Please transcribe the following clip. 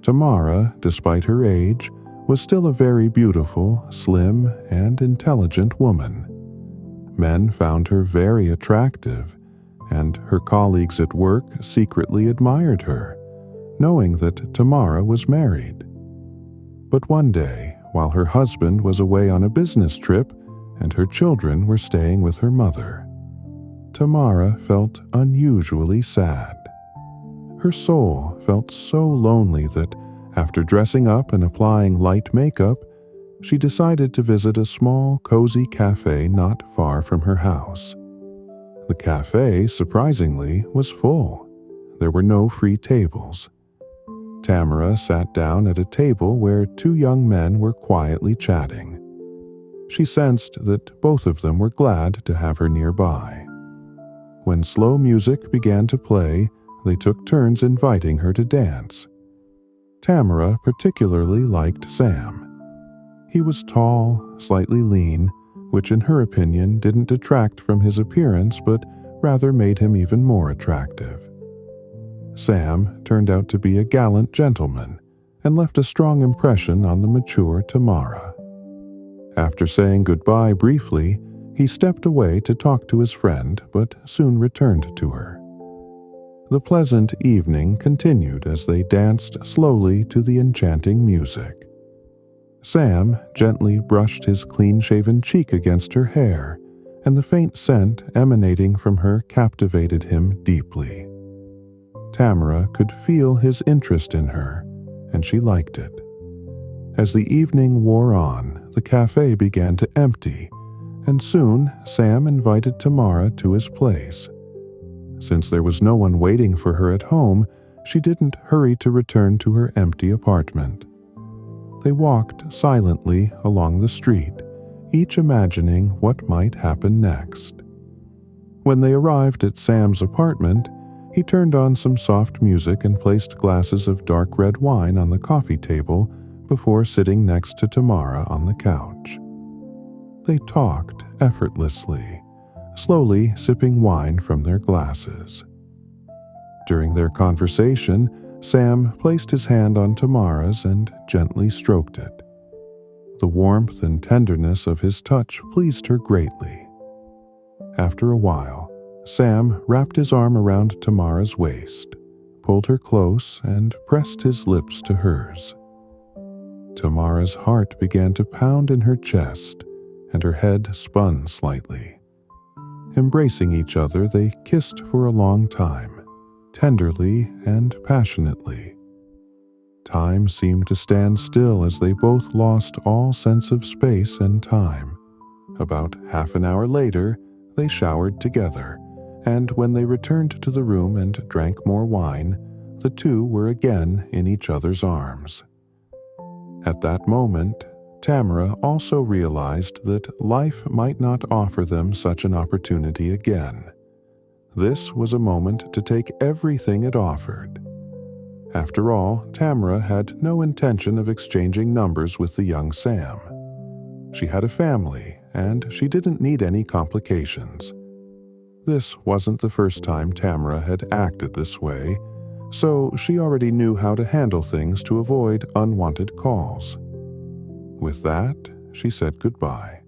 Tamara, despite her age, was still a very beautiful, slim, and intelligent woman. Men found her very attractive, and her colleagues at work secretly admired her, knowing that Tamara was married. But one day, while her husband was away on a business trip and her children were staying with her mother, Tamara felt unusually sad. Her soul felt so lonely that, after dressing up and applying light makeup, she decided to visit a small, cozy cafe not far from her house. The cafe, surprisingly, was full. There were no free tables. Tamara sat down at a table where two young men were quietly chatting. She sensed that both of them were glad to have her nearby. When slow music began to play, they took turns inviting her to dance. Tamara particularly liked Sam. He was tall, slightly lean, which in her opinion didn't detract from his appearance but rather made him even more attractive. Sam turned out to be a gallant gentleman and left a strong impression on the mature Tamara. After saying goodbye briefly, he stepped away to talk to his friend but soon returned to her. The pleasant evening continued as they danced slowly to the enchanting music. Sam gently brushed his clean-shaven cheek against her hair, and the faint scent emanating from her captivated him deeply. Tamara could feel his interest in her, and she liked it. As the evening wore on, the cafe began to empty, and soon Sam invited Tamara to his place. Since there was no one waiting for her at home, she didn't hurry to return to her empty apartment. They walked silently along the street, each imagining what might happen next. When they arrived at Sam's apartment, he turned on some soft music and placed glasses of dark red wine on the coffee table before sitting next to Tamara on the couch. They talked effortlessly, slowly sipping wine from their glasses. During their conversation, Sam placed his hand on Tamara's and gently stroked it. The warmth and tenderness of his touch pleased her greatly. After a while, Sam wrapped his arm around Tamara's waist, pulled her close, and pressed his lips to hers. Tamara's heart began to pound in her chest, and her head spun slightly. Embracing each other, they kissed for a long time, tenderly and passionately. Time seemed to stand still as they both lost all sense of space and time. About half an hour later, they showered together, and when they returned to the room and drank more wine, the two were again in each other's arms. At that moment, Tamara also realized that life might not offer them such an opportunity again. This was a moment to take everything it offered. After all, Tamara had no intention of exchanging numbers with the young Sam. She had a family, and she didn't need any complications. This wasn't the first time Tamara had acted this way, so she already knew how to handle things to avoid unwanted calls. With that, she said goodbye.